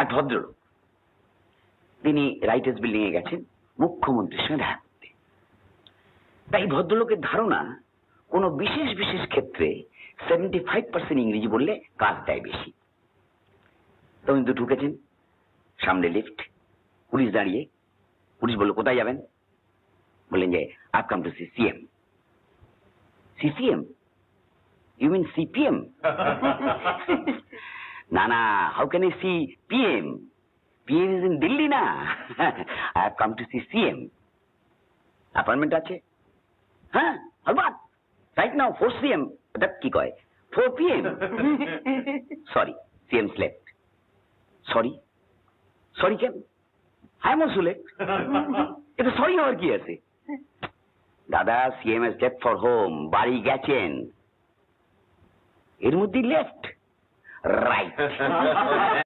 এক ভদ্রলোক, তিনি রাইটার্স বিল্ডিং এ গেছেন মুখ্যমন্ত্রীর সঙ্গে দেখা করতে। তাই ভদ্রলোকের ধারণা কোনো বিশেষ বিশেষ ক্ষেত্রে 75% ইংরেজি বললে কাজ দেয় বেশি। তো কিন্তু ঢুকেছেন, সামনে লিফট, পুলিশ দাঁড়িয়ে। পুলিশ বলল, কোথায় যাবেন? বললেন যে I come to see CM. CCM? You mean CPM? না না, how can I see PM? PM is in Delhi না। I have come to see CM. Appointment আছে? হ্যাঁ, হলবাদ রাইট নাও 4 সিএম। ওটা কি কয়? 4 PM. Sorry, CM slept. Sorry? Sorry কেন? I am also late. এটা সরি হওয়ার কি আছে? দাদা, CM has left for home, বাড়ি গেছেন, এর মধ্যে লেফট রাইট।